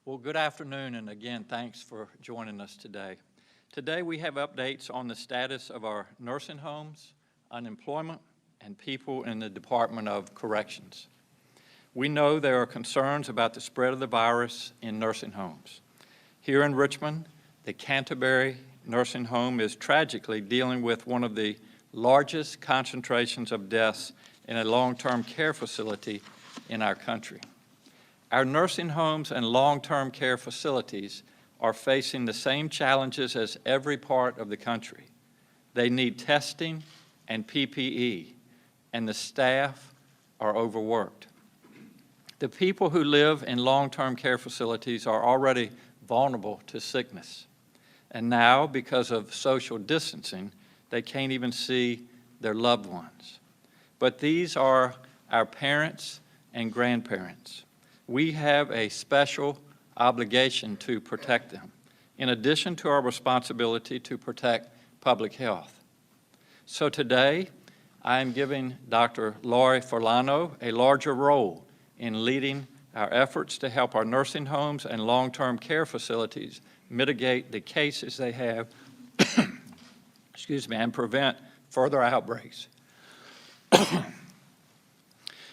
Well, good afternoon, and again, thanks for joining us today. Today, we have updates on the status of our nursing homes, unemployment, and people in the Department of Corrections. We know there are concerns about the spread of the virus in nursing homes. Here in Richmond, the Canterbury Nursing Home is tragically dealing with one of the largest concentrations of deaths in a long-term care facility in our country. Our nursing homes and long-term care facilities are facing the same challenges as every part of the country. They need testing and PPE, and the staff are overworked. The people who live in long-term care facilities are already vulnerable to sickness. And now, because of social distancing, they can't even see their loved ones. But these are our parents and grandparents. We have a special obligation to protect them, in addition to our responsibility to protect public health. So today, I am giving Dr. Lori Furlano a larger role in leading our efforts to help our nursing homes and long-term care facilities mitigate the cases they have and prevent further outbreaks.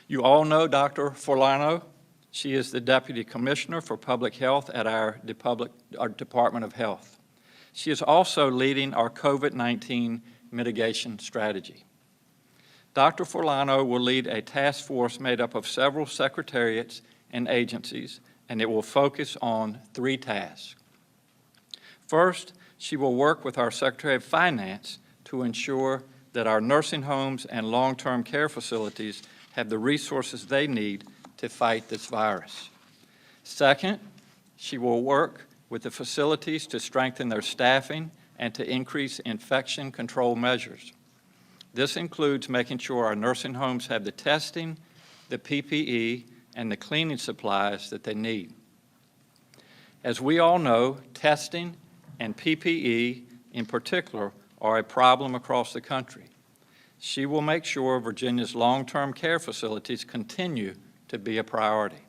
You all know Dr. Furlano. She is the Deputy Commissioner for Public Health at our Department of Health. She is also leading our COVID-19 mitigation strategy. Dr. Furlano will lead a task force made up of several secretariats and agencies, and it will focus on 3 tasks. First, she will work with our Secretary of Finance to ensure that our nursing homes and long-term care facilities have the resources they need to fight this virus. Second, she will work with the facilities to strengthen their staffing and to increase infection control measures. This includes making sure our nursing homes have the testing, the PPE, and the cleaning supplies that they need. As we all know, testing and PPE in particular are a problem across the country. She will make sure Virginia's long-term care facilities continue to be a priority.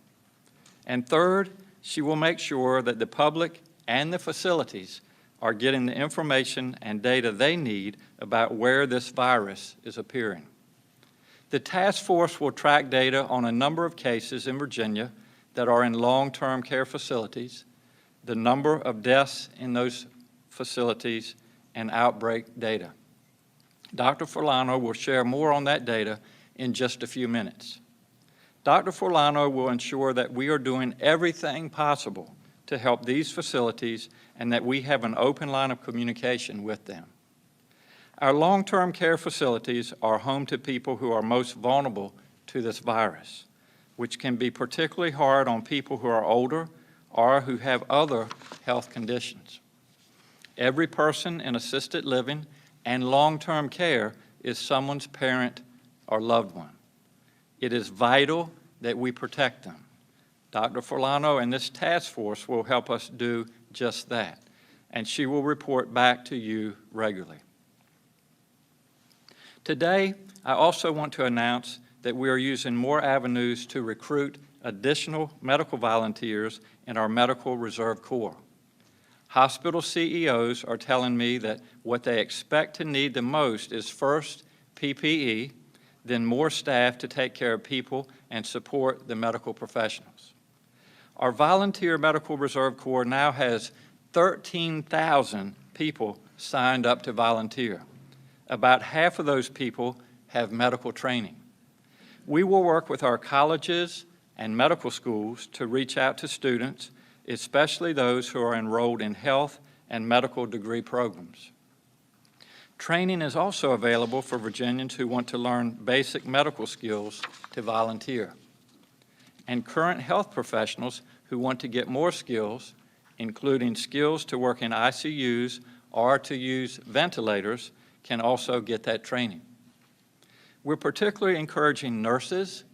And third, she will make sure that the public and the facilities are getting the information and data they need about where this virus is appearing. The task force will track data on a number of cases in Virginia that are in long-term care facilities, the number of deaths in those facilities, and outbreak data. Dr. Furlano will share more on that data in just a few minutes. Dr. Furlano will ensure that we are doing everything possible to help these facilities and that we have an open line of communication with them. Our long-term care facilities are home to people who are most vulnerable to this virus, which can be particularly hard on people who are older or who have other health conditions. Every person in assisted living and long-term care is someone's parent or loved one. It is vital that we protect them. Dr. Furlano and this task force will help us do just that, and she will report back to you regularly. Today, I also want to announce that we are using more avenues to recruit additional medical volunteers in our Medical Reserve Corps. Hospital CEOs are telling me that what they expect to need the most is first PPE, then more staff to take care of people and support the medical professionals. Our Volunteer Medical Reserve Corps now has 13,000 people signed up to volunteer. About half of those people have medical training. We will work with our colleges and medical schools to reach out to students, especially those who are enrolled in health and medical degree programs. Training is also available for Virginians who want to learn basic medical skills to volunteer. And current health professionals who want to get more skills, including skills to work in ICUs or to use ventilators, can also get that training. We're particularly encouraging nurses,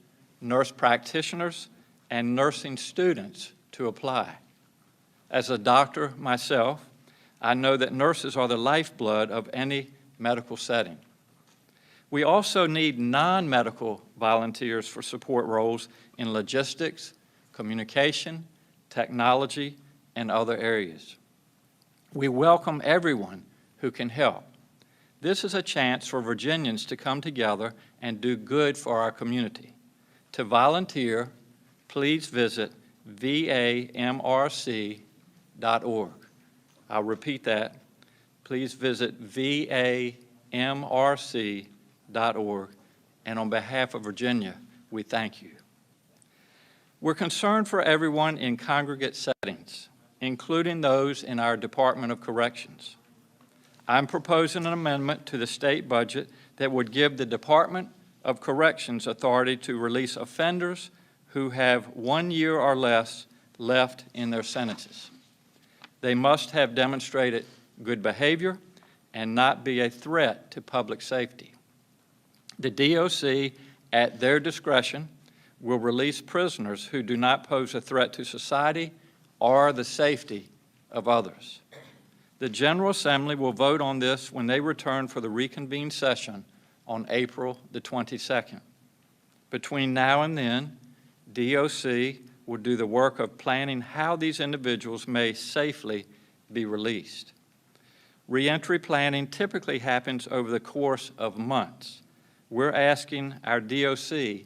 nurse practitioners, and nursing students to apply. As a doctor myself, I know that nurses are the lifeblood of any medical setting. We also need non-medical volunteers for support roles in logistics, communication, technology, and other areas. We welcome everyone who can help. This is a chance for Virginians to come together and do good for our community. To volunteer, please visit vamrc.org. I'll repeat that. Please visit vamrc.org. And on behalf of Virginia, we thank you. We're concerned for everyone in congregate settings, including those in our Department of Corrections. I'm proposing an amendment to the state budget that would give the Department of Corrections authority to release offenders who have 1 year or less left in their sentences. They must have demonstrated good behavior and not be a threat to public safety. The DOC, at their discretion, will release prisoners who do not pose a threat to society or the safety of others. The General Assembly will vote on this when they return for the reconvened session on April the 22nd. Between now and then, DOC will do the work of planning how these individuals may safely be released. Reentry planning typically happens over the course of months. We're asking our DOC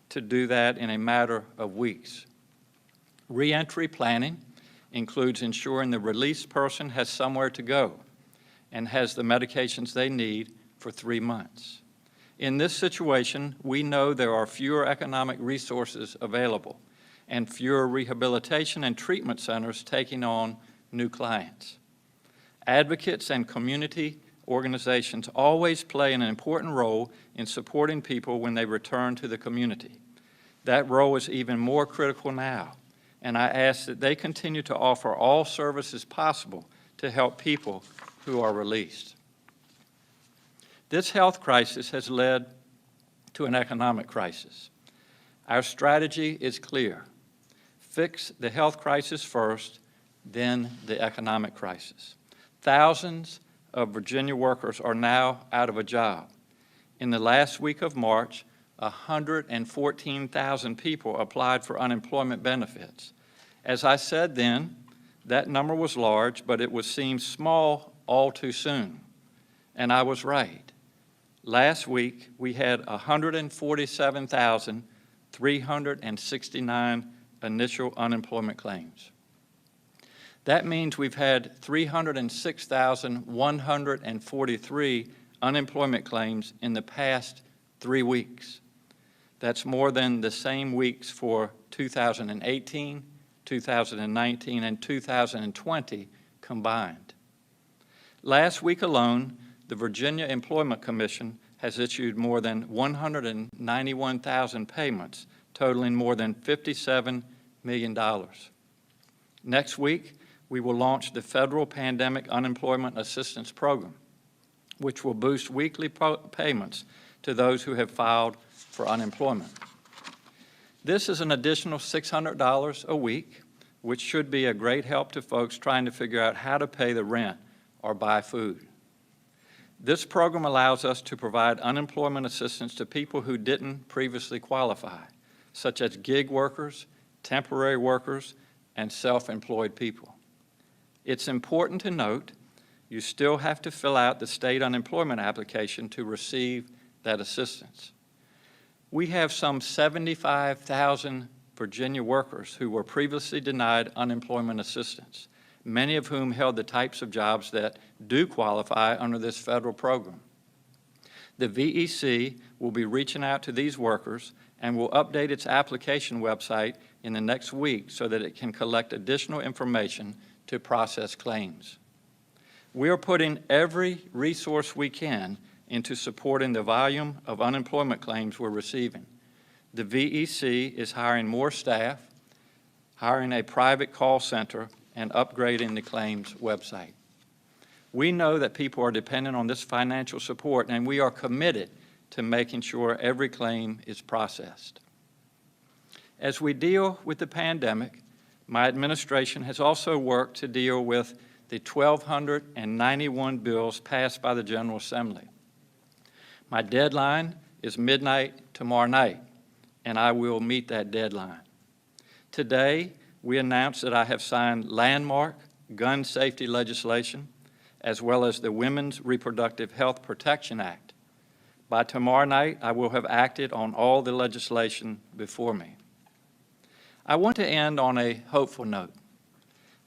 to do that in a matter of weeks. Reentry planning includes ensuring the released person has somewhere to go and has the medications they need for 3 months. In this situation, we know there are fewer economic resources available and fewer rehabilitation and treatment centers taking on new clients. Advocates and community organizations always play an important role in supporting people when they return to the community. That role is even more critical now, and I ask that they continue to offer all services possible to help people who are released. This health crisis has led to an economic crisis. Our strategy is clear. Fix the health crisis first, then the economic crisis. Thousands of Virginia workers are now out of a job. In the last week of March, 114,000 people applied for unemployment benefits. As I said then, that number was large, but it would seem small all too soon. And I was right. Last week, we had 147,369 initial unemployment claims. That means we've had 306,143 unemployment claims in the past 3 weeks. That's more than the same weeks for 2018, 2019, and 2020 combined. Last week alone, the Virginia Employment Commission has issued more than 191,000 payments, totaling more than $57 million. Next week, we will launch the Federal Pandemic Unemployment Assistance Program, which will boost weekly payments to those who have filed for unemployment. This is an additional $600 a week, which should be a great help to folks trying to figure out how to pay the rent or buy food. This program allows us to provide unemployment assistance to people who didn't previously qualify, such as gig workers, temporary workers, and self-employed people. It's important to note you still have to fill out the state unemployment application to receive that assistance. We have some 75,000 Virginia workers who were previously denied unemployment assistance, many of whom held the types of jobs that do qualify under this federal program. The VEC will be reaching out to these workers and will update its application website in the next week so that it can collect additional information to process claims. We are putting every resource we can into supporting the volume of unemployment claims we're receiving. The VEC is hiring more staff, hiring a private call center, and upgrading the claims website. We know that people are dependent on this financial support, and we are committed to making sure every claim is processed. As we deal with the pandemic, my administration has also worked to deal with the 1,291 bills passed by the General Assembly. My deadline is midnight tomorrow night, and I will meet that deadline. Today, we announced that I have signed landmark gun safety legislation, as well as the Women's Reproductive Health Protection Act. By tomorrow night, I will have acted on all the legislation before me. I want to end on a hopeful note.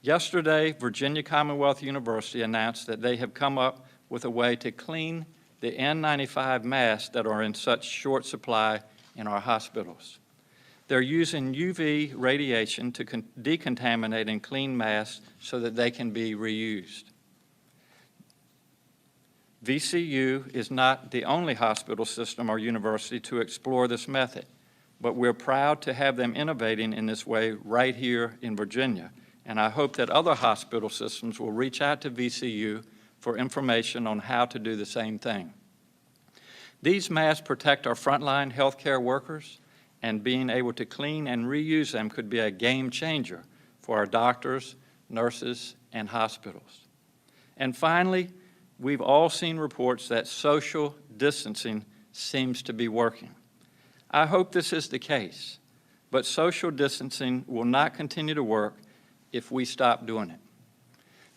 Yesterday, Virginia Commonwealth University announced that they have come up with a way to clean the N95 masks that are in such short supply in our hospitals. They're using UV radiation to decontaminate and clean masks so that they can be reused. VCU is not the only hospital system or university to explore this method, but we're proud to have them innovating in this way right here in Virginia, and I hope that other hospital systems will reach out to VCU for information on how to do the same thing. These masks protect our frontline healthcare workers, and being able to clean and reuse them could be a game changer for our doctors, nurses, and hospitals. And finally, we've all seen reports that social distancing seems to be working. I hope this is the case, but social distancing will not continue to work if we stop doing it.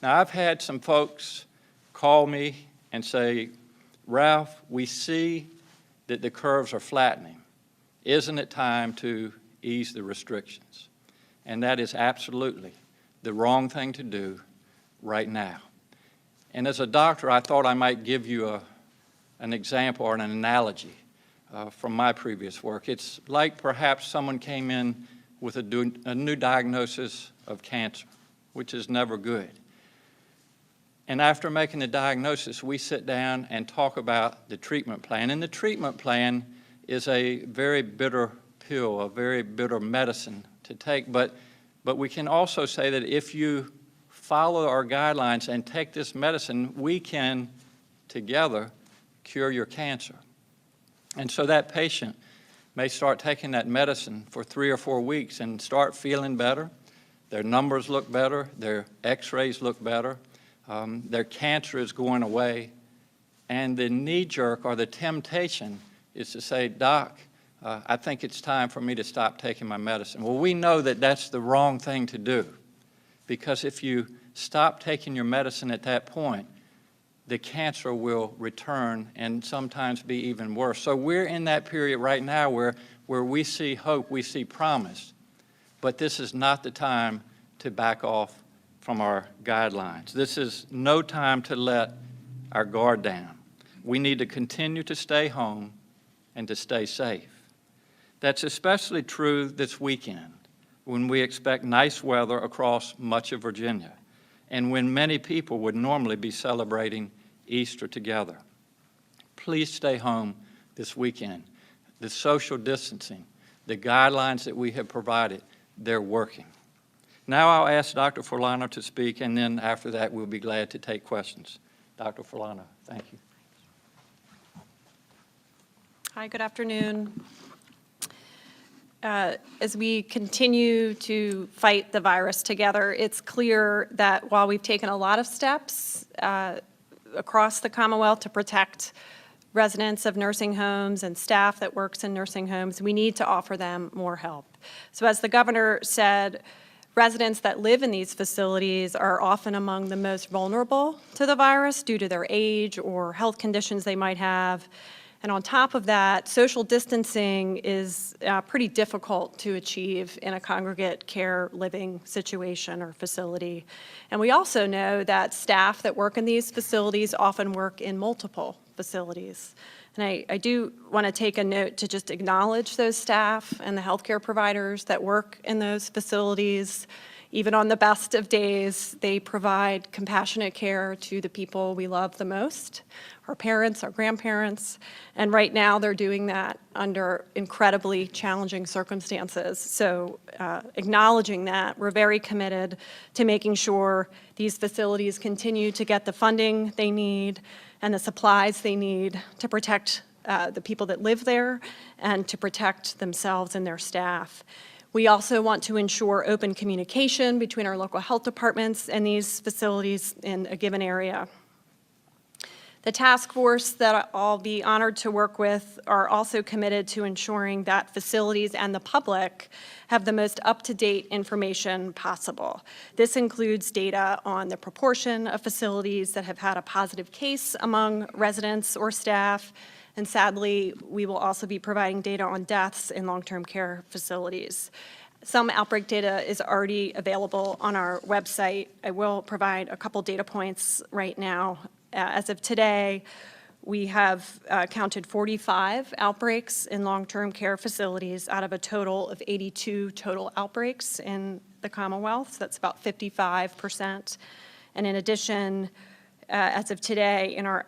Now, I've had some folks call me and say, Ralph, we see that the curves are flattening. Isn't it time to ease the restrictions? And that is absolutely the wrong thing to do right now. And as a doctor, I thought I might give you an example or an analogy from my previous work. It's like perhaps someone came in with a new diagnosis of cancer, which is never good. And after making the diagnosis, we sit down and talk about the treatment plan. And the treatment plan is a very bitter pill, a very bitter medicine to take. But we can also say that if you follow our guidelines and take this medicine, we can together cure your cancer. And so that patient may start taking that medicine for 3 or 4 weeks and start feeling better. Their numbers look better, their x-rays look better, their cancer is going away, and the knee-jerk or the temptation is to say, Doc, I think it's time for me to stop taking my medicine. Well, we know that that's the wrong thing to do, because if you stop taking your medicine at that point, the cancer will return and sometimes be even worse. So we're in that period right now where we see hope, we see promise, but this is not the time to back off from our guidelines. This is no time to let our guard down. We need to continue to stay home and to stay safe. That's especially true this weekend, when we expect nice weather across much of Virginia, and when many people would normally be celebrating Easter together. Please stay home this weekend. The social distancing, the guidelines that we have provided, they're working. Now I'll ask Dr. Forlano to speak, and then after that we'll be glad to take questions. Dr. Forlano, thank you. Hi, good afternoon. As we continue to fight the virus together, it's clear that while we've taken a lot of steps across the Commonwealth to protect residents of nursing homes and staff that works in nursing homes, we need to offer them more help. So as the governor said, residents that live in these facilities are often among the most vulnerable to the virus due to their age or health conditions they might have. And on top of that, social distancing is pretty difficult to achieve in a congregate care living situation or facility. And we also know that staff that work in these facilities often work in multiple facilities. And I do want to take a note to just acknowledge those staff and the healthcare providers that work in those facilities. Even on the best of days, they provide compassionate care to the people we love the most, our parents, our grandparents, and right now they're doing that under incredibly challenging circumstances. So acknowledging that, we're very committed to making sure these facilities continue to get the funding they need and the supplies they need to protect the people that live there and to protect themselves and their staff. We also want to ensure open communication between our local health departments and these facilities in a given area. The task force that I'll be honored to work with are also committed to ensuring that facilities and the public have the most up-to-date information possible. This includes data on the proportion of facilities that have had a positive case among residents or staff, and sadly, we will also be providing data on deaths in long-term care facilities. Some outbreak data is already available on our website. I will provide a couple data points right now. As of today, we have counted 45 outbreaks in long-term care facilities out of a total of 82 total outbreaks in the Commonwealth. That's about 55%. And in addition, as of today, in our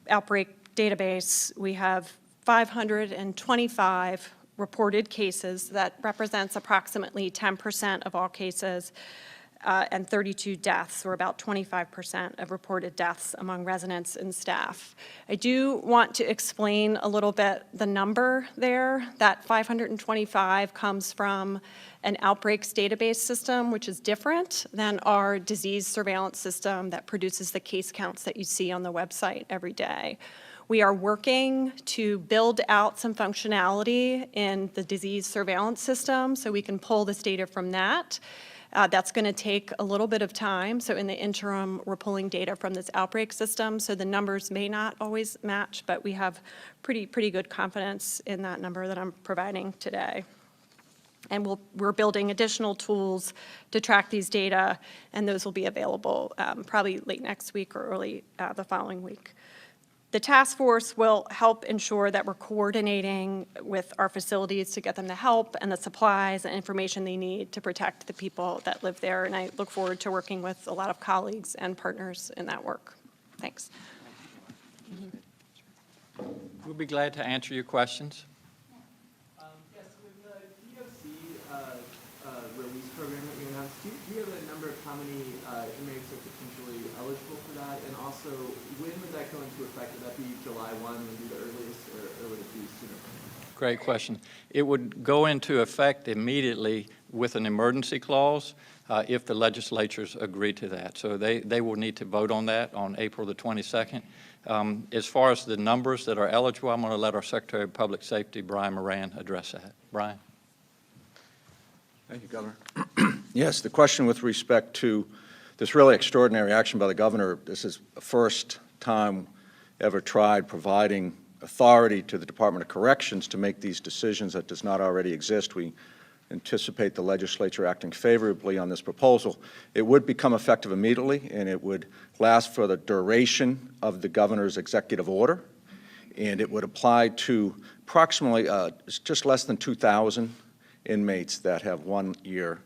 outbreak database, we have 525 reported cases. That represents approximately 10% of all cases, and 32 deaths, or about 25% of reported deaths among residents and staff. I do want to explain a little bit the number there. That 525 comes from an outbreaks database system, which is different than our disease surveillance system that produces the case counts that you see on the website every day. We are working to build out some functionality in the disease surveillance system so we can pull this data from that. That's going to take a little bit of time. So in the interim, we're pulling data from this outbreak system. So the numbers may not always match, but we have pretty good confidence in that number that I'm providing today. And we're building additional tools to track these data, and those will be available probably late next week or early the following week. The task force will help ensure that we're coordinating with our facilities to get them the help and the supplies and information they need to protect the people that live there. And I look forward to working with a lot of colleagues and partners in that work. Thanks. We'll be glad to answer your questions. Yes, with the DOC release program that you announced, do you have a number of how many inmates are potentially eligible for that? And also, when would that go into effect? Would that be July 1 would be the earliest, or would it be sooner? Great question. It would go into effect immediately with an emergency clause if the legislatures agree to that. So they will need to vote on that on April the 22nd. As far as the numbers that are eligible, I'm going to let our Secretary of Public Safety, Brian Moran, address that. Brian. Thank you, Governor. Yes, the question with respect to this really extraordinary action by the governor, this is the first time ever tried providing authority to the Department of Corrections to make these decisions that does not already exist. We anticipate the legislature acting favorably on this proposal. It would become effective immediately, and it would last for the duration of the governor's executive order, and it would apply to approximately just less than 2,000 inmates that have 1 year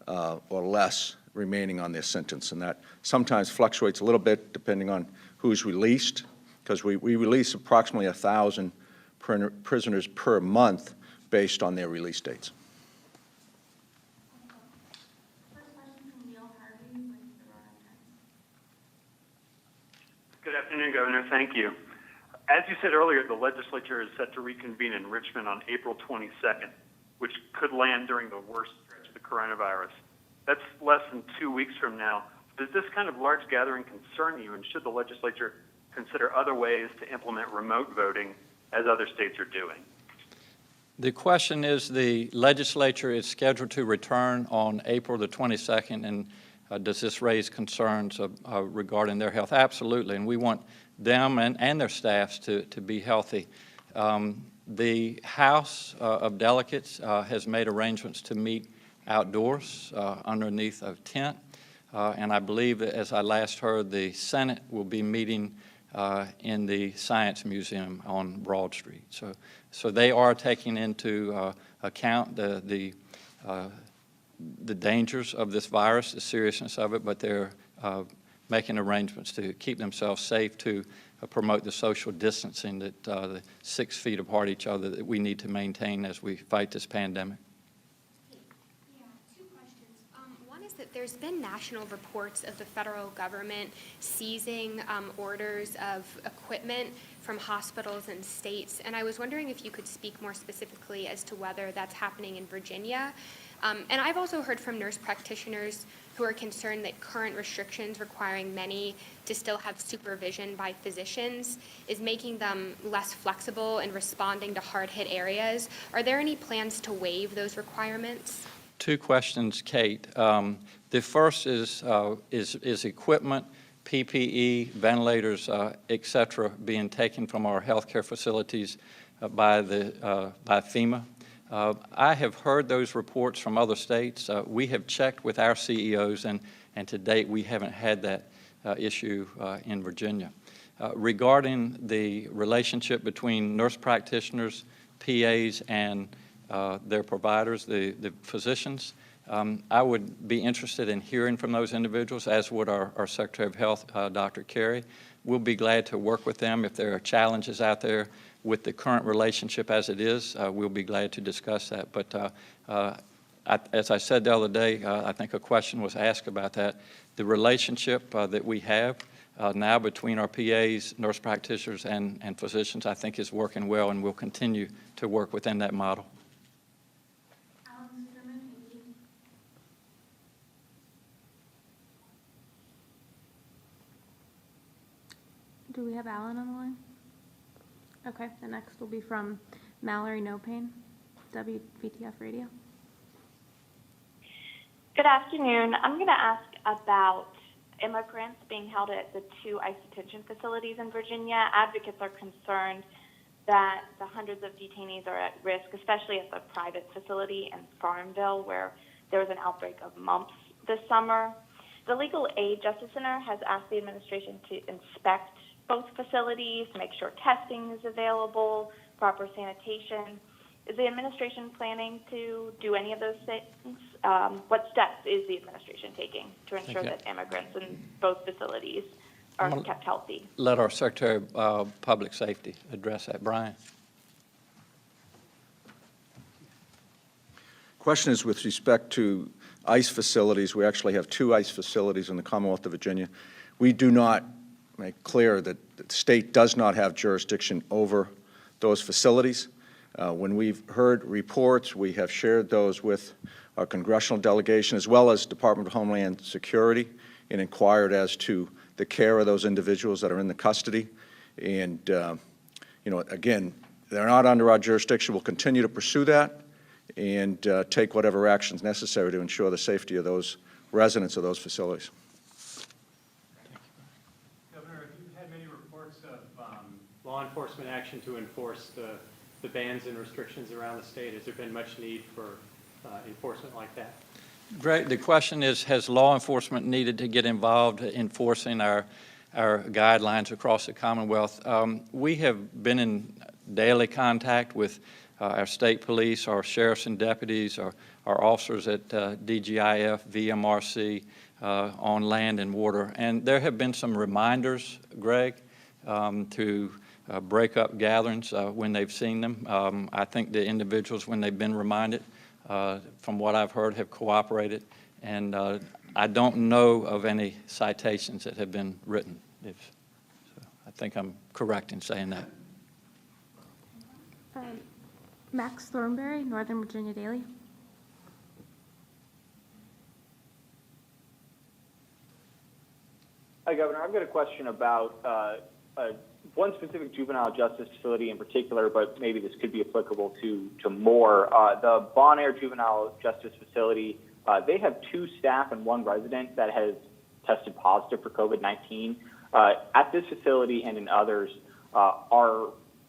or less remaining on their sentence, and that sometimes fluctuates a little bit depending on who's released, because we release approximately 1,000 prisoners per month based on their release dates. Good afternoon, Governor. Thank you. As you said earlier, the legislature is set to reconvene in Richmond on April 22nd, which could land during the worst stretch of the coronavirus. That's less than 2 weeks from now. Does this kind of large gathering concern you, and should the legislature consider other ways to implement remote voting as other states are doing? The question is, the legislature is scheduled to return on April the 22nd, and does this raise concerns regarding their health? Absolutely, and we want them and their staffs to be healthy. The House of Delegates has made arrangements to meet outdoors underneath a tent, and I believe that, as I last heard, the Senate will be meeting in the Science Museum on Broad Street. So they are taking into account the dangers of this virus, the seriousness of it, but they're making arrangements to keep themselves safe, to promote the social distancing, that the 6 feet apart each other that we need to maintain as we fight this pandemic. Yeah, 2 questions. One is that there's been national reports of the federal government seizing orders of equipment from hospitals and states, and I was wondering if you could speak more specifically as to whether that's happening in Virginia. And I've also heard from nurse practitioners who are concerned that current restrictions requiring many to still have supervision by physicians is making them less flexible in responding to hard-hit areas. Are there any plans to waive those requirements? Two questions, Kate. The first is equipment, PPE, ventilators, et cetera, being taken from our healthcare facilities by FEMA. I have heard those reports from other states. We have checked with our CEOs, and to date, we haven't had that issue in Virginia. Regarding the relationship between nurse practitioners, PAs, and their providers, the physicians, I would be interested in hearing from those individuals, as would our Secretary of Health, Dr. Carey. We'll be glad to work with them. If there are challenges out there with the current relationship as it is, we'll be glad to discuss that. But as I said the other day, I think a question was asked about that. The relationship that we have now between our PAs, nurse practitioners, and physicians, I think is working well, and we'll continue to work within that model. Do we have Alan on the line? Okay, the next will be from Mallory Nopane, WVTF Radio. Good afternoon. I'm going to ask about immigrants being held at the 2 ICE detention facilities in Virginia. Advocates are concerned that the hundreds of detainees are at risk, especially at the private facility in Farmville, where there was an outbreak of mumps this summer. The Legal Aid Justice Center has asked the administration to inspect both facilities, make sure testing is available, proper sanitation. Is the administration planning to do any of those things? What steps is the administration taking to ensure that immigrants in both facilities are kept healthy? Let our Secretary of Public Safety address that. Brian. Question is with respect to ICE facilities. We actually have 2 ICE facilities in the Commonwealth of Virginia. We do not make clear that the state does not have jurisdiction over those facilities. When we've heard reports, we have shared those with our congressional delegation as well as Department of Homeland Security, and inquired as to the care of those individuals that are in the custody. And, again, they're not under our jurisdiction. We'll continue to pursue that and take whatever actions necessary to ensure the safety of those residents of those facilities. Law enforcement action to enforce the bans and restrictions around the state? Has there been much need for enforcement like that? Greg, the question is, has law enforcement needed to get involved in enforcing our guidelines across the Commonwealth? We have been in daily contact with our state police, our sheriffs and deputies, our officers at DGIF, VMRC, on land and water. And there have been some reminders, Greg, to break up gatherings when they've seen them. I think the individuals, when they've been reminded, from what I've heard, have cooperated. And I don't know of any citations that have been written. So I think I'm correct in saying that. Max Thornberry, Northern Virginia Daily. Hi, Governor. I've got a question about one specific juvenile justice facility in particular, but maybe this could be applicable to more. The Bon Air Juvenile Justice Facility, they have 2 staff and 1 resident that has tested positive for COVID-19. At this facility and in others,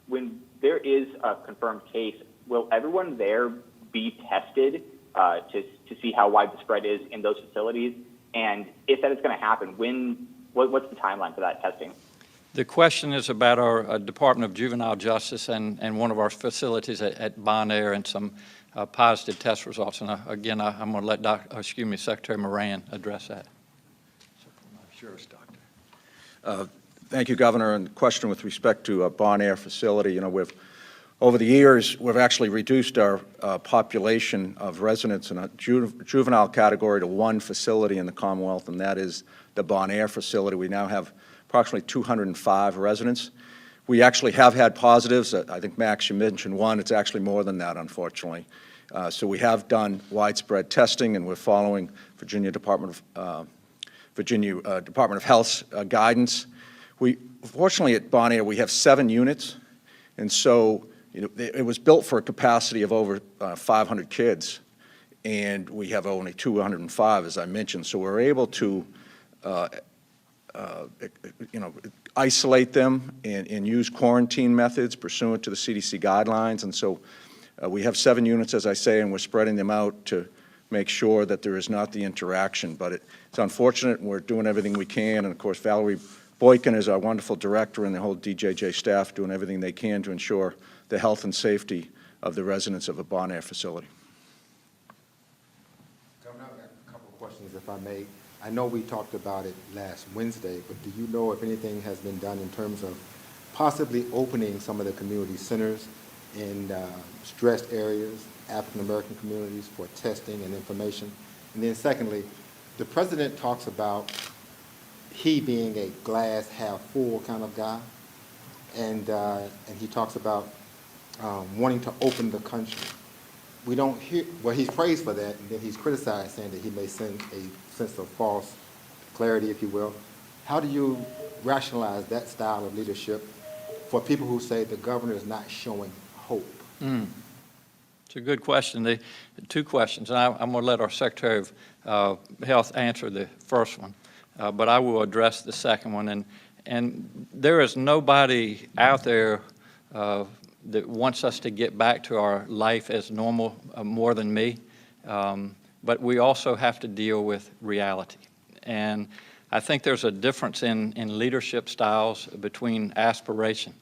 when there is a confirmed case, will everyone there be tested to see how wide the spread is in those facilities? And if that is going to happen, what's the timeline for that testing? The question is about our Department of Juvenile Justice and one of our facilities at Bon Air and some positive test results. And again, I'm going to let Secretary Moran address that. Sheriff's Doctor. Thank you, Governor. And the question with respect to a Bon Air facility, over the years, we've actually reduced our population of residents in a juvenile category to 1 facility in the Commonwealth, and that is the Bon Air facility. We now have approximately 205 residents. We actually have had positives. I think, Max, you mentioned 1. It's actually more than that, unfortunately. So we have done widespread testing, and we're following Virginia Department of Health's guidance. Fortunately, at Bon Air, we have 7 units, and so it was built for a capacity of over 500 kids, and we have only 205, as I mentioned. So we're able to, isolate them and use quarantine methods pursuant to the CDC guidelines. And so we have 7 units, as I say, and we're spreading them out to make sure that there is not the interaction. But it's unfortunate, and we're doing everything we can. And of course, Valerie Boykin is our wonderful director, and the whole DJJ staff doing everything they can to ensure the health and safety of the residents of a Bon Air facility. Governor, I've got a couple of questions, if I may. I know we talked about it last Wednesday, but do you know if anything has been done in terms of possibly opening some of the community centers in stressed areas, African-American communities, for testing and information? And then secondly, the president talks about he being a glass half full kind of guy, and he talks about wanting to open the country. We don't hear, well, he's praised for that, and then he's criticized, saying that he may send a sense of false clarity, if you will. How do you rationalize that style of leadership for people who say the governor is not showing hope? It's a good question. The 2 questions, and I'm going to let our Secretary of Health answer the first one, but I will address the second one. And there is nobody out there that wants us to get back to our life as normal more than me, but we also have to deal with reality. And I think there's a difference in leadership styles between aspiration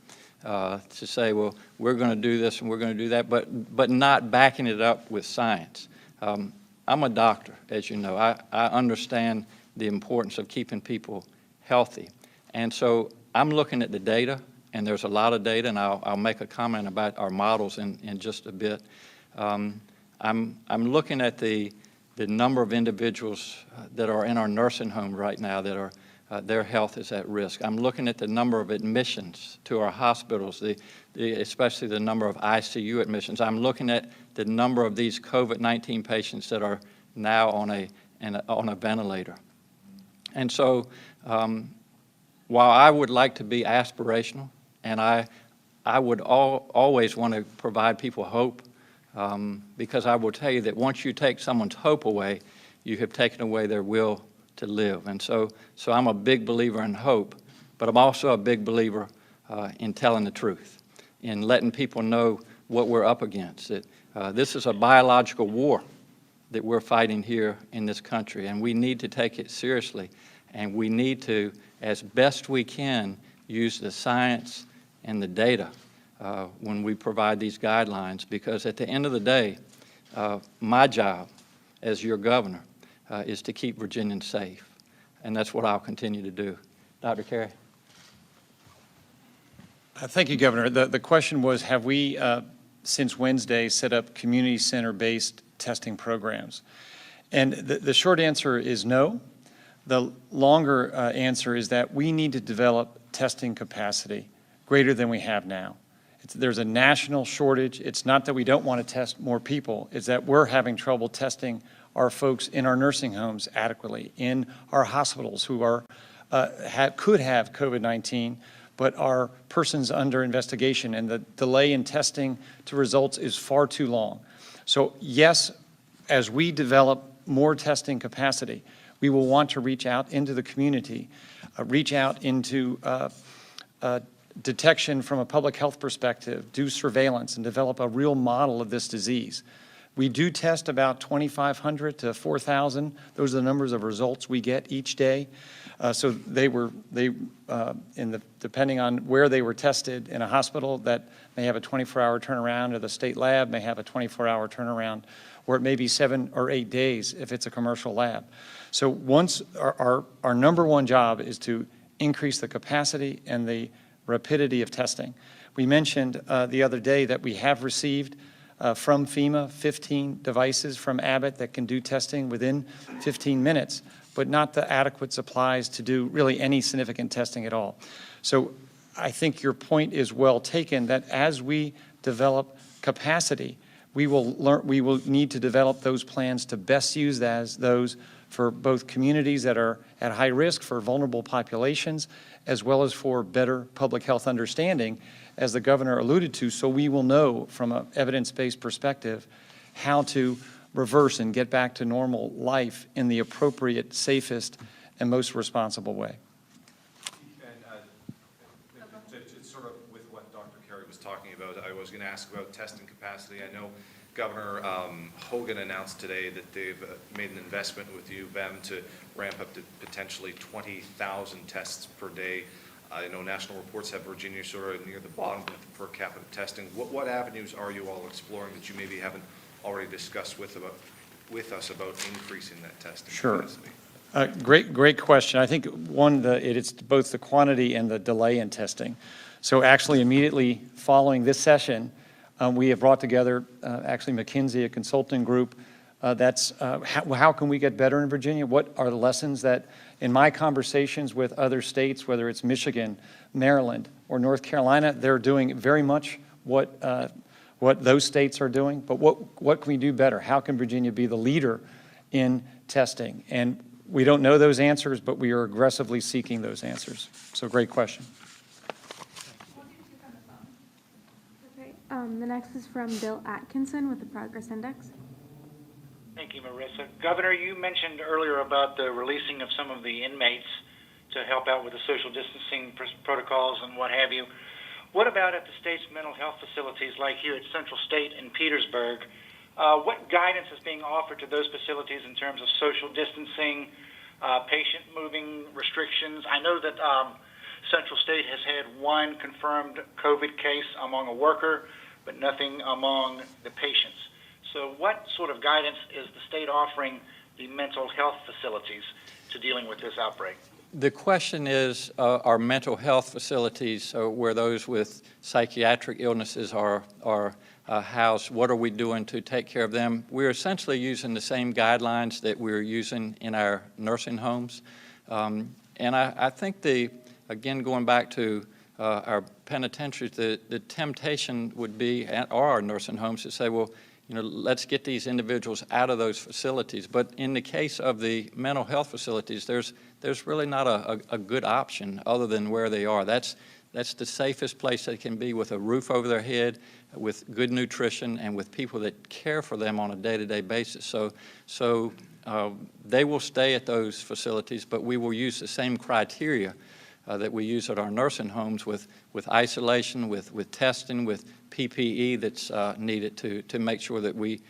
to say, well, we're going to do this and we're going to do that, but not backing it up with science. I'm a doctor, as you know. I understand the importance of keeping people healthy. And so I'm looking at the data, and there's a lot of data, and I'll make a comment about our models in just a bit. I'm looking at the number of individuals that are in our nursing home right now that are their health is at risk. I'm looking at the number of admissions to our hospitals, especially the number of ICU admissions. I'm looking at the number of these COVID-19 patients that are now on a ventilator. And so while I would like to be aspirational, and I would always want to provide people hope, because I will tell you that once you take someone's hope away, you have taken away their will to live. And so I'm a big believer in hope, but I'm also a big believer in telling the truth, in letting people know what we're up against. That this is a biological war that we're fighting here in this country, and we need to take it seriously, and we need to, as best we can, use the science and the data when we provide these guidelines, because at the end of the day, my job as your governor is to keep Virginians safe, and that's what I'll continue to do. Dr. Carey? Thank you, Governor. The question was, have we, since Wednesday, set up community center-based testing programs? And the short answer is no. The longer answer is that we need to develop testing capacity greater than we have now. There's a national shortage. It's not that we don't want to test more people. It's that we're having trouble testing our folks in our nursing homes adequately, in our hospitals who are could have COVID-19, but are persons under investigation, and the delay in testing to results is far too long. So yes, as we develop more testing capacity, we will want to reach out into the community, reach out into detection from a public health perspective, do surveillance, and develop a real model of this disease. We do test about 2,500 to 4,000. Those are the numbers of results we get each day. So depending on where they were tested, in a hospital that may have a 24-hour turnaround, or the state lab may have a 24-hour turnaround, or it may be 7 or 8 days if it's a commercial lab. So once our number one job is to increase the capacity and the rapidity of testing. We mentioned the other day that we have received from FEMA 15 devices from Abbott that can do testing within 15 minutes, but not the adequate supplies to do really any significant testing at all. So I think your point is well taken, that as we develop capacity, we will need to develop those plans to best use those for both communities that are at high risk, for vulnerable populations, as well as for better public health understanding, as the governor alluded to, so we will know from an evidence-based perspective how to reverse and get back to normal life in the appropriate, safest, and most responsible way. It's sort of with what Dr. Carey was talking about, I was going to ask about testing capacity. I know Governor Hogan announced today that they've made an investment with you, BEM, to ramp up to potentially 20,000 tests per day. I know national reports have Virginia sort of near the bottom with per capita testing. What avenues are you all exploring that you maybe haven't already discussed with us about increasing that testing capacity? Great question. I think it's both the quantity and the delay in testing. So actually immediately following this session, we have brought together actually McKinsey, a consulting group. How can we get better in Virginia? What are the lessons that in my conversations with other states, whether it's Michigan, Maryland, or North Carolina, they're doing very much what those states are doing. But what can we do better? How can Virginia be the leader in testing? And we don't know those answers, but we are aggressively seeking those answers. So great question. Okay, the next is from Bill Atkinson with the Progress Index. Thank you, Marissa. Governor, you mentioned earlier about the releasing of some of the inmates to help out with the social distancing protocols and what have you. What about at the state's mental health facilities, like here at Central State in Petersburg? What guidance is being offered to those facilities in terms of social distancing, patient moving restrictions? I know that Central State has had one confirmed COVID case among a worker, but nothing among the patients. So what sort of guidance is the state offering the mental health facilities to dealing with this outbreak? The question is, our mental health facilities, where those with psychiatric illnesses are housed, what are we doing to take care of them? We're essentially using the same guidelines that we're using in our nursing homes. And I think again, going back to our penitentiaries, the temptation would be, or our nursing homes, to say, well, let's get these individuals out of those facilities. But in the case of the mental health facilities, there's really not a good option other than where they are. That's the safest place they can be, with a roof over their head, with good nutrition, and with people that care for them on a day-to-day basis. So they will stay at those facilities, but we will use the same criteria that we use at our nursing homes, with isolation, with testing, with PPE that's needed to make sure that we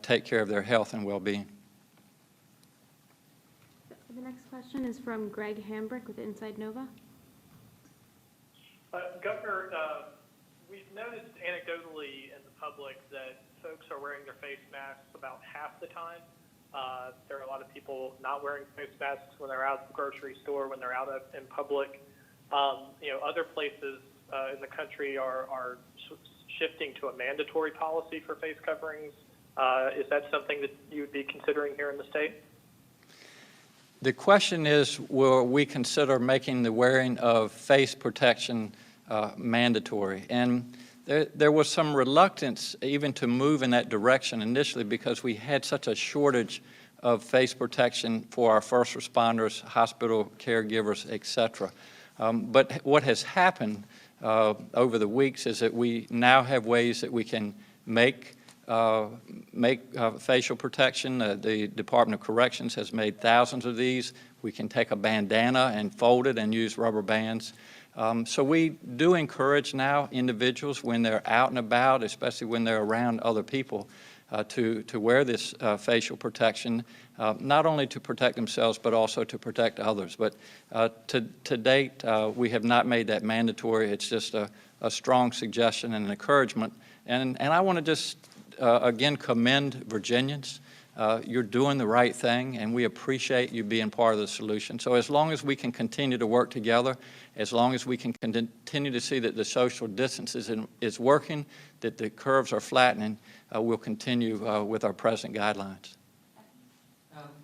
take care of their health and well-being. The next question is from Greg Hambrick with Inside Nova. Governor, we've noticed anecdotally in the public that folks are wearing their face masks about half the time. There are a lot of people not wearing face masks when they're out at the grocery store, when they're out in public. Other places in the country are shifting to a mandatory policy for face coverings. Is that something that you would be considering here in the state? The question is, will we consider making the wearing of face protection mandatory? And there was some reluctance even to move in that direction initially, because we had such a shortage of face protection for our first responders, hospital caregivers, et cetera. But what has happened over the weeks is that we now have ways that we can make facial protection. The Department of Corrections has made thousands of these. We can take a bandana and fold it and use rubber bands. So we do encourage now individuals, when they're out and about, especially when they're around other people, to wear this facial protection, not only to protect themselves, but also to protect others. But to date, we have not made that mandatory. It's just a strong suggestion and an encouragement. And I want to just, again, commend Virginians. You're doing the right thing, and we appreciate you being part of the solution. So as long as we can continue to work together, as long as we can continue to see that the social distance is working, that the curves are flattening, we'll continue with our present guidelines.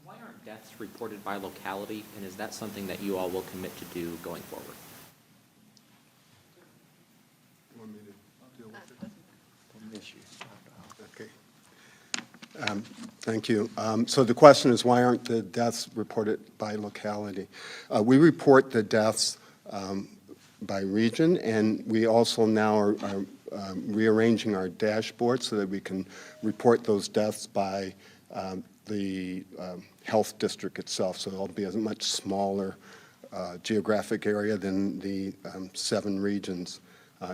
Why aren't deaths reported by locality, and is that something that you all will commit to do going forward? You want me to deal with it? Okay. Thank you. So the question is, why aren't the deaths reported by locality? We report the deaths by region, and we also now are rearranging our dashboard so that we can report those deaths by the health district itself. So it'll be a much smaller geographic area than the 7 regions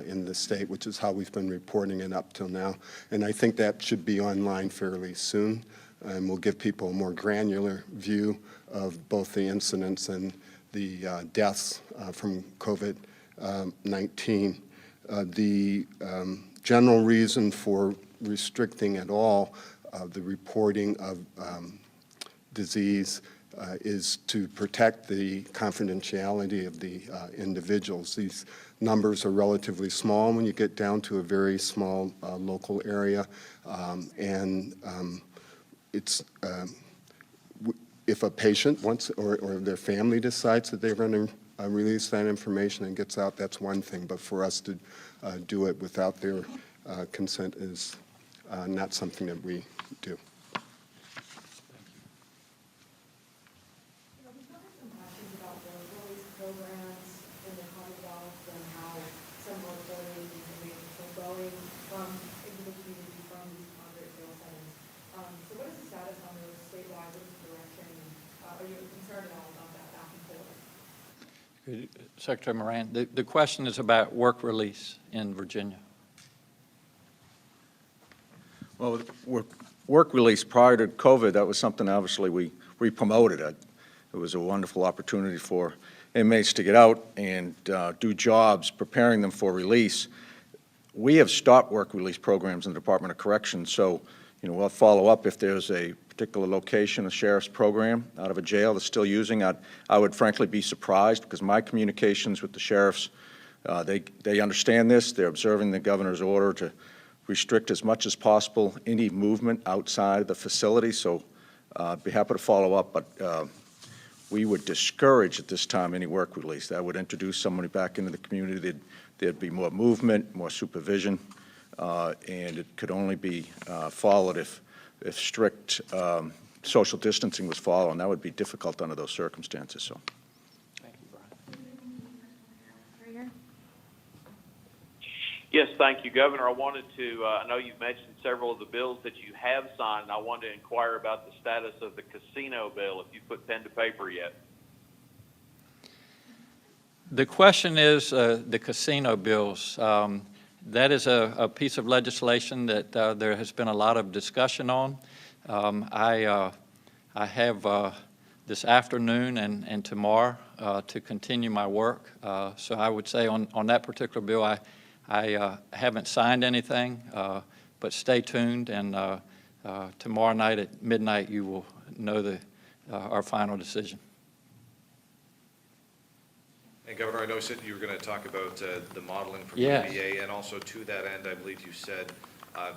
in the state, which is how we've been reporting it up till now. And I think that should be online fairly soon, and we'll give people a more granular view of both the incidents and the deaths from COVID-19. The general reason for restricting at all the reporting of disease is to protect the confidentiality of the individuals. These numbers are relatively small when you get down to a very small local area, and it's if a patient wants or their family decides that they're going to release that information and gets out, that's one thing, but for us to do it without their consent is not something that we do. Secretary Moran, the question is about work release in Virginia. Well, work release prior to COVID, that was something obviously we promoted. It was a wonderful opportunity for inmates to get out and do jobs, preparing them for release. We have stopped work release programs in the Department of Corrections, so we'll follow up if there's a particular location, a sheriff's program out of a jail that's still using. I would frankly be surprised, because my communications with the sheriffs, they understand this. They're observing the governor's order to restrict as much as possible any movement outside the facility, so I'd be happy to follow up, but we would discourage at this time any work release. That would introduce somebody back into the community. There'd be more movement, more supervision, and it could only be followed if strict social distancing was followed, and that would be difficult under those circumstances. So, thank you, Brian. Yes, thank you, Governor. I wanted to, I know you've mentioned several of the bills that you have signed. I wanted to inquire about the status of the casino bill, if you've put pen to paper yet. The question is the casino bills. That is a piece of legislation that there has been a lot of discussion on. I have this afternoon and tomorrow to continue my work. So I would say on that particular bill, I haven't signed anything, but stay tuned, and tomorrow night at midnight you will know our final decision. And Governor, I know you were going to talk about the modeling for Yes. PDA, and also to that end, I believe you said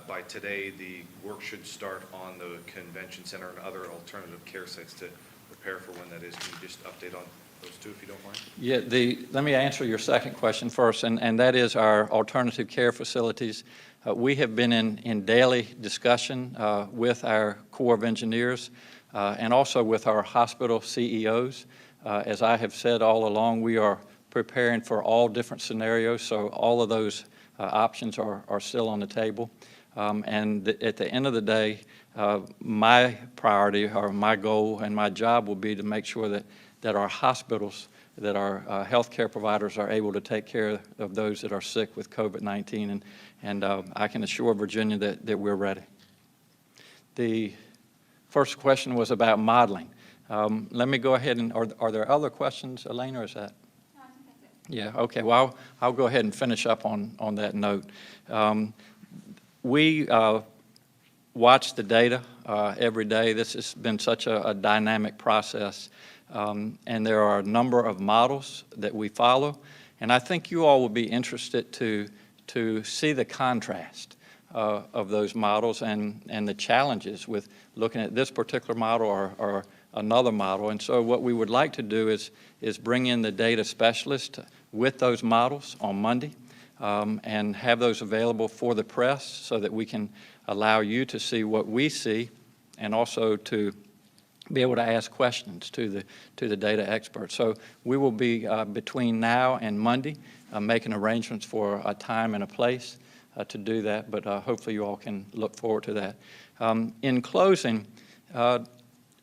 by today the work should start on the convention center and other alternative care sites to prepare for when that is. Can you just update on those two, if you don't mind? Yeah, let me answer your second question first, and that is our alternative care facilities. We have been in daily discussion with our Corps of Engineers and also with our hospital CEOs. As I have said all along, we are preparing for all different scenarios, so all of those options are still on the table. And at the end of the day, my priority or my goal and my job will be to make sure that our hospitals, that our healthcare providers are able to take care of those that are sick with COVID-19, and I can assure Virginia that we're ready. The first question was about modeling. Let me go ahead and, are there other questions, Elaine, or is that? No, I think that's it. Yeah, okay, well, I'll go ahead and finish up on that note. We watch the data every day. This has been such a dynamic process, and there are a number of models that we follow, and I think you all will be interested to see the contrast of those models and the challenges with looking at this particular model or another model. And so what we would like to do is bring in the data specialist with those models on Monday and have those available for the press so that we can allow you to see what we see and also to be able to ask questions to the data experts. So we will be, between now and Monday, making arrangements for a time and a place to do that, but hopefully you all can look forward to that. In closing,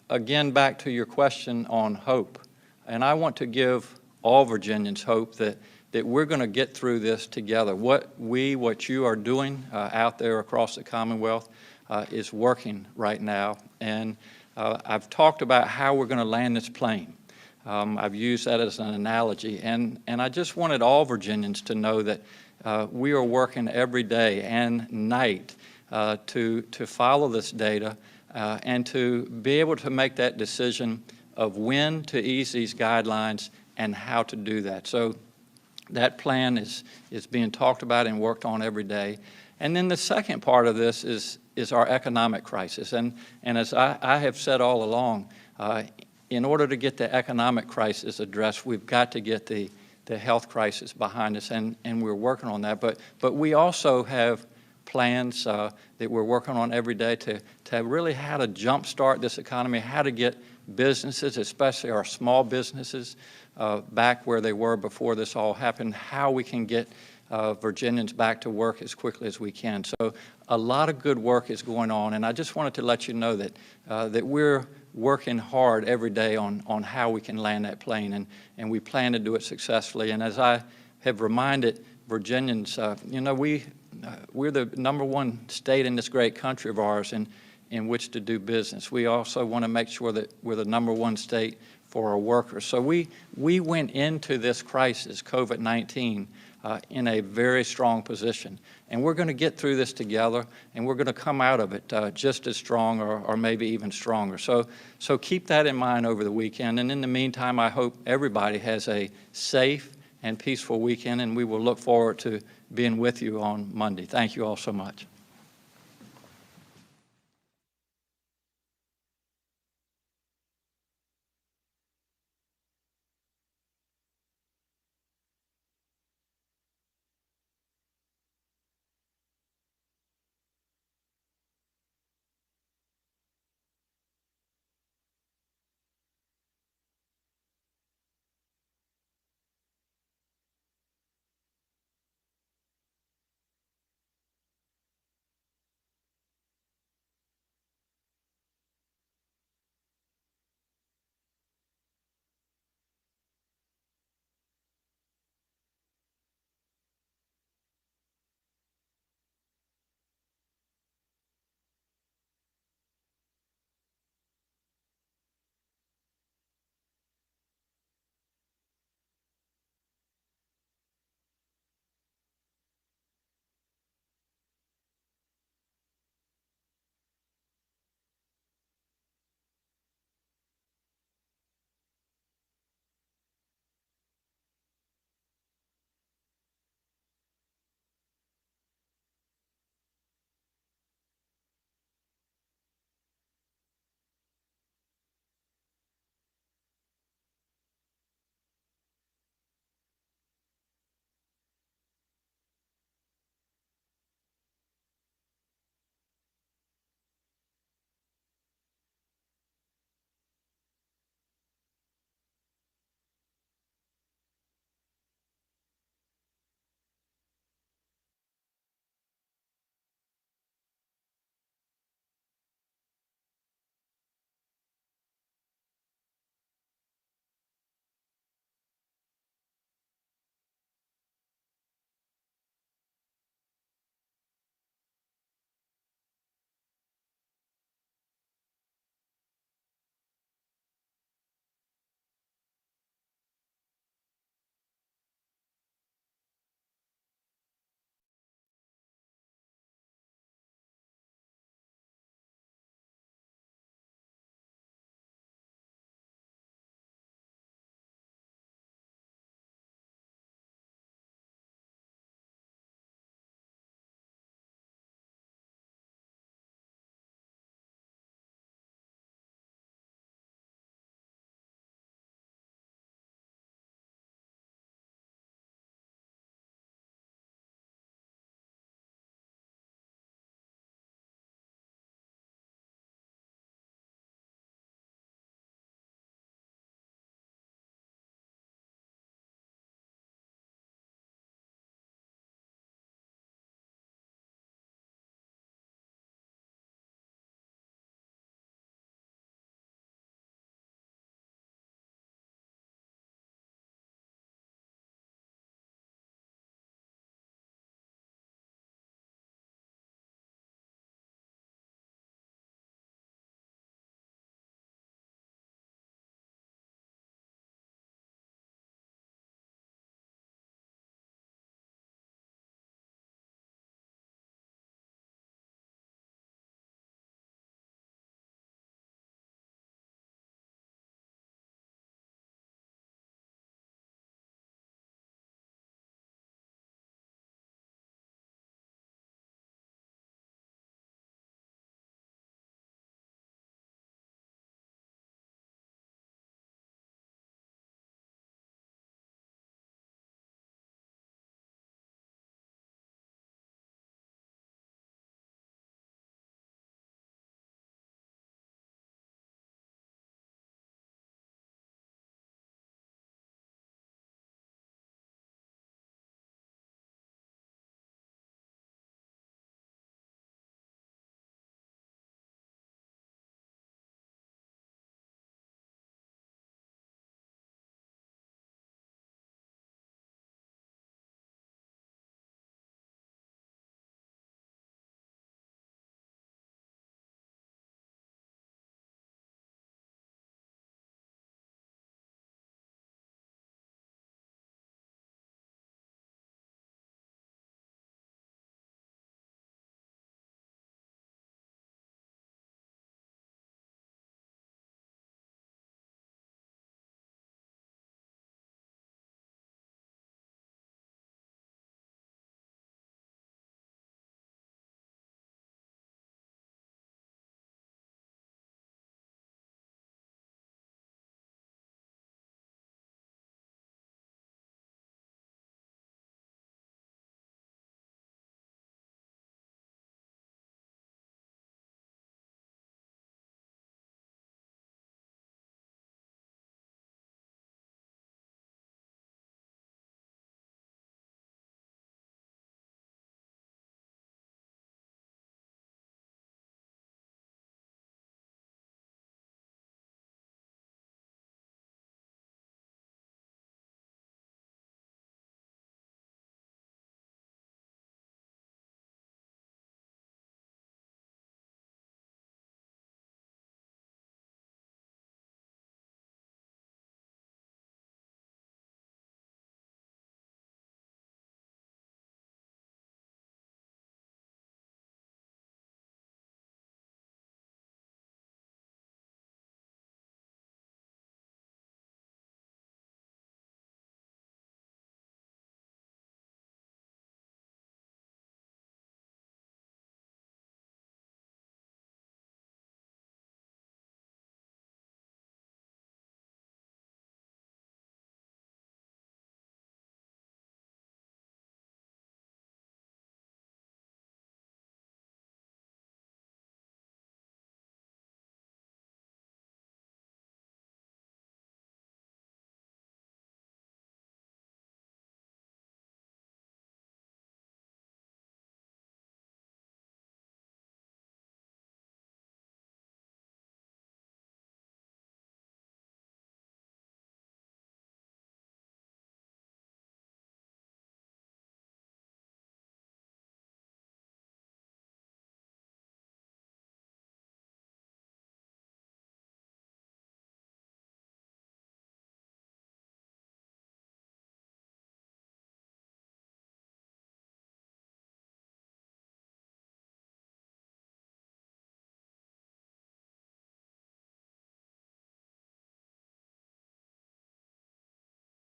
again, back to your question on hope, and I want to give all Virginians hope that we're going to get through this together. What you are doing out there across the Commonwealth is working right now, and I've talked about how we're going to land this plane. I've used that as an analogy, and I just wanted all Virginians to know that we are working every day and night to follow this data and to be able to make that decision of when to ease these guidelines and how to do that. So that plan is being talked about and worked on every day. And then the second part of this is our economic crisis. And as I have said all along, in order to get the economic crisis addressed, we've got to get the health crisis behind us, and we're working on that. But we also have plans that we're working on every day to really how to jumpstart this economy, how to get businesses, especially our small businesses, back where they were before this all happened, how we can get Virginians back to work as quickly as we can. So a lot of good work is going on, and I just wanted to let you know that we're working hard every day on how we can land that plane, and we plan to do it successfully. And as I have reminded Virginians, you know, we're the #1 state in this great country of ours in which to do business. We also want to make sure that we're the #1 state for our workers. So we went into this crisis, COVID-19, in a very strong position. And we're going to get through this together, and we're going to come out of it just as strong or maybe even stronger. So keep that in mind over the weekend. And in the meantime, I hope everybody has a safe and peaceful weekend, and we will look forward to being with you on Monday. Thank you all so much.